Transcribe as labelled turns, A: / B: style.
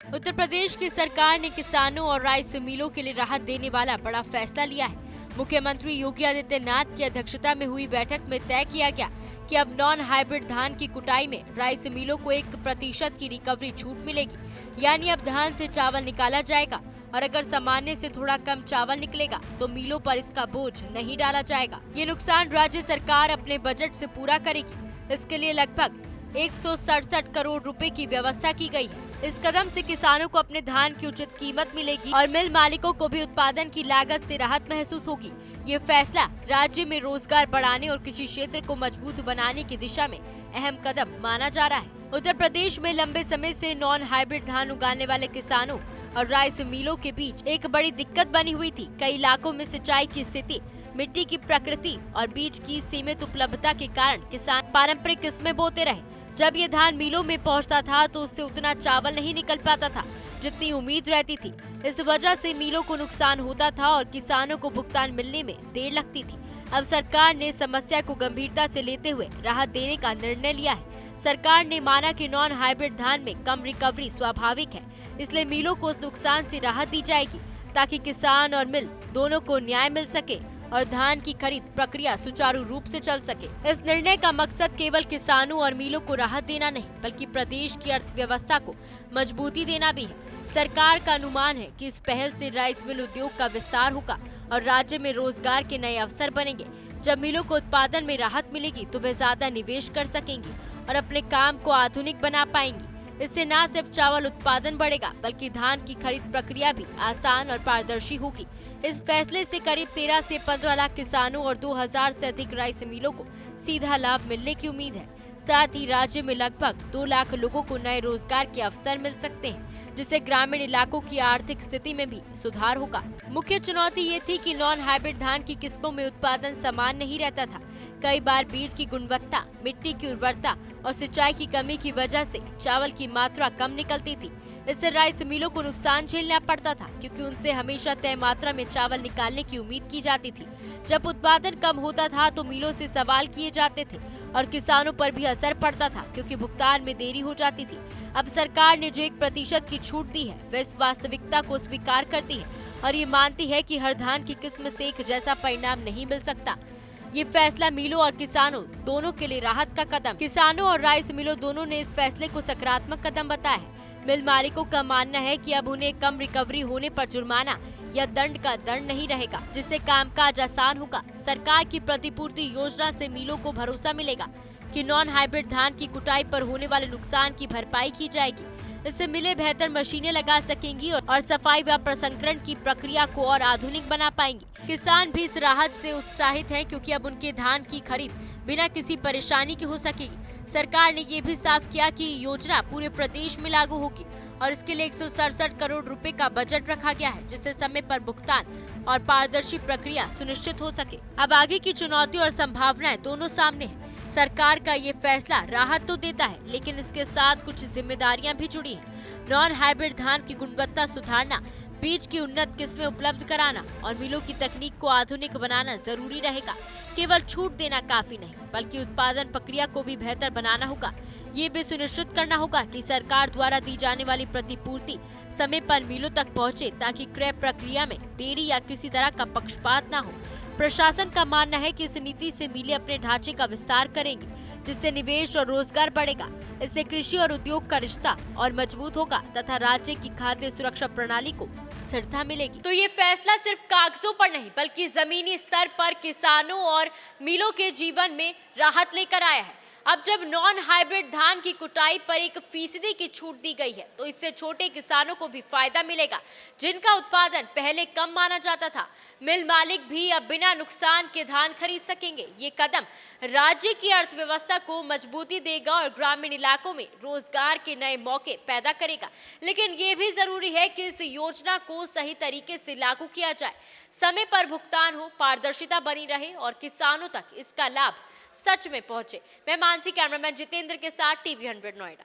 A: उत्तर प्रदेश की सरकार ने किसानों और राइस मिलों के लिए राहत देने वाला बड़ा फैसला लिया है। मुख्यमंत्री योगी आदित्यनाथ की अध्यक्षता में हुई बैठक में तय किया गया कि अब नॉन हाइब्रिड धान की कुटाई में राइस मिलों को 1% की रिकवरी छूट मिलेगी। यानी अब धान से चावल निकाला जाएगा और अगर सामान्य से थोड़ा कम चावल निकलेगा तो मिलों पर इसका बोझ नहीं डाला जाएगा। ये नुकसान राज्य सरकार अपने बजट से पूरा करेगी। इसके लिए लगभग 167 करोड़ रुपए की व्यवस्था की गई है। इस कदम से किसानों को अपने धान की उचित कीमत मिलेगी और मिल मालिकों को भी उत्पादन की लागत से राहत महसूस होगी। ये फैसला राज्य में रोजगार बढ़ाने और कृषि क्षेत्र को मजबूत बनाने की दिशा में अहम कदम माना जा रहा है। उत्तर प्रदेश में लंबे समय से नॉन हाइब्रिड धान उगाने वाले किसानों और राइस मिलों के बीच एक बड़ी दिक्कत बनी हुई थी। कई इलाकों में सिंचाई की स्थिति, मिट्टी की प्रकृति और बीज की सीमित उपलब्धता के कारण किसान पारंपरिक किस्में बोते रहे। जब ये धान मिलों में पहुंचता था तो उससे उतना चावल नहीं निकल पाता था जितनी उम्मीद रहती थी। इस वजह से मिलों को नुकसान होता था और किसानों को भुगतान मिलने में देर लगती थी। अब सरकार ने समस्या को गंभीरता से लेते हुए राहत देने का निर्णय लिया है। सरकार ने माना कि नॉन हाइब्रिड धान में कम रिकवरी स्वाभाविक है, इसलिए मिलों को उस नुकसान से राहत दी जाएगी ताकि किसान और मिल दोनों को न्याय मिल सके और धान की खरीद प्रक्रिया सुचारू रूप से चल सके। इस निर्णय का मकसद केवल किसानों और मिलों को राहत देना नहीं, बल्कि प्रदेश की अर्थव्यवस्था को मजबूती देना भी है। सरकार का अनुमान है कि इस पहल से राइस मिल उद्योग का विस्तार होगा और राज्य में रोजगार के नए अवसर बनेंगे। जब मिलों को उत्पादन में राहत मिलेगी तो वे ज्यादा निवेश कर सकेंगी और अपने काम को आधुनिक बना पाएंगी। इससे न सिर्फ चावल उत्पादन बढ़ेगा बल्कि धान की खरीद प्रक्रिया भी आसान और पारदर्शी होगी। इस फैसले से करीब 13 से 15 लाख किसानों और 2000 से अधिक राइस मिलों को सीधा लाभ मिलने की उम्मीद है। साथ ही राज्य में लगभग 2 लाख लोगों को नए रोजगार के अवसर मिल सकते हैं, जिससे ग्रामीण इलाकों की आर्थिक स्थिति में भी सुधार होगा। मुख्य चुनौती ये थी कि नॉन हाइब्रिड धान की किस्मों में उत्पादन समान नहीं रहता था। कई बार बीज की गुणवत्ता, मिट्टी की उर्वरता और सिंचाई की कमी की वजह से चावल की मात्रा कम निकलती थी। इससे राइस मिलों को नुकसान झेलना पड़ता था, क्योंकि उनसे हमेशा तय मात्रा में चावल निकालने की उम्मीद की जाती थी। जब उत्पादन कम होता था तो मिलों से सवाल किए जाते थे और किसानों पर भी असर पड़ता था, क्योंकि भुगतान में देरी हो जाती थी। अब सरकार ने जो 1% की छूट दी है वह इस वास्तविकता को स्वीकार करती है और ये मानती है कि हर धान की किस्म से एक जैसा परिणाम नहीं मिल सकता। ये फैसला मिलों और किसानों दोनों के लिए राहत का कदम। किसानों और राइस मिलों दोनों ने इस फैसले को सकारात्मक कदम बताया है। मिल मालिकों का मानना है कि अब उन्हें कम रिकवरी होने पर जुर्माना या दंड का दंड नहीं रहेगा, जिससे कामकाज आसान होगा। सरकार की प्रतिपूर्ति योजना से मिलों को भरोसा मिलेगा कि नॉन हाइब्रिड धान की कुटाई पर होने वाले नुकसान की भरपाई की जाएगी। इससे मिलें बेहतर मशीनें लगा सकेंगी और सफाई व प्रसंस्करण की प्रक्रिया को और आधुनिक बना पाएंगी। किसान भी इस राहत से उत्साहित हैं, क्योंकि अब उनके धान की खरीद बिना किसी परेशानी के हो सकेगी। सरकार ने ये भी साफ किया कि योजना पूरे प्रदेश में लागू होगी और इसके लिए 167 करोड़ रुपए का बजट रखा गया है, जिससे समय पर भुगतान और पारदर्शी प्रक्रिया सुनिश्चित हो सके। अब आगे की चुनौती और संभावनाएं दोनों सामने है। सरकार का ये फैसला राहत तो देता है, लेकिन इसके साथ कुछ जिम्मेदारियां भी जुड़ी हैं। नॉन हाइब्रिड धान की गुणवत्ता सुधारना, बीज की उन्नत किस्में उपलब्ध कराना और मिलों की तकनीक को आधुनिक बनाना जरूरी रहेगा। केवल छूट देना काफी नहीं, बल्कि उत्पादन प्रक्रिया को भी बेहतर बनाना होगा। ये भी सुनिश्चित करना होगा कि सरकार द्वारा दी जाने वाली प्रतिपूर्ति समय पर मिलों तक पहुंचे, ताकि क्रय प्रक्रिया में देरी या किसी तरह का पक्षपात न हो। प्रशासन का मानना है कि इस नीति से मिलें अपने ढांचे का विस्तार करेंगी, जिससे निवेश और रोजगार बढ़ेगा। इससे कृषि और उद्योग का रिश्ता और मजबूत होगा तथा राज्य की खाद्य सुरक्षा प्रणाली को स्थिरता मिलेगी। तो ये फैसला सिर्फ कागजों पर नहीं, बल्कि जमीनी स्तर पर किसानों और मिलों के जीवन में राहत लेकर आया है। अब जब नॉन हाइब्रिड धान की कुटाई पर 1% की छूट दी गई है, तो इससे छोटे किसानों को भी फायदा मिलेगा, जिनका उत्पादन पहले कम माना जाता था। मिल मालिक भी अब बिना नुकसान के धान खरीद सकेंगे। ये कदम राज्य की अर्थव्यवस्था को मजबूती देगा और ग्रामीण इलाकों में रोजगार के नए मौके पैदा करेगा। लेकिन ये भी जरूरी है कि इस योजना को सही तरीके से लागू किया जाए, समय पर भुगतान हो, पारदर्शिता बनी रहे और किसानों तक इसका लाभ सच में पहुंचे। मैं मानसी, कैमरामैन जितेंद्र के साथ टीवी 100 नोएडा।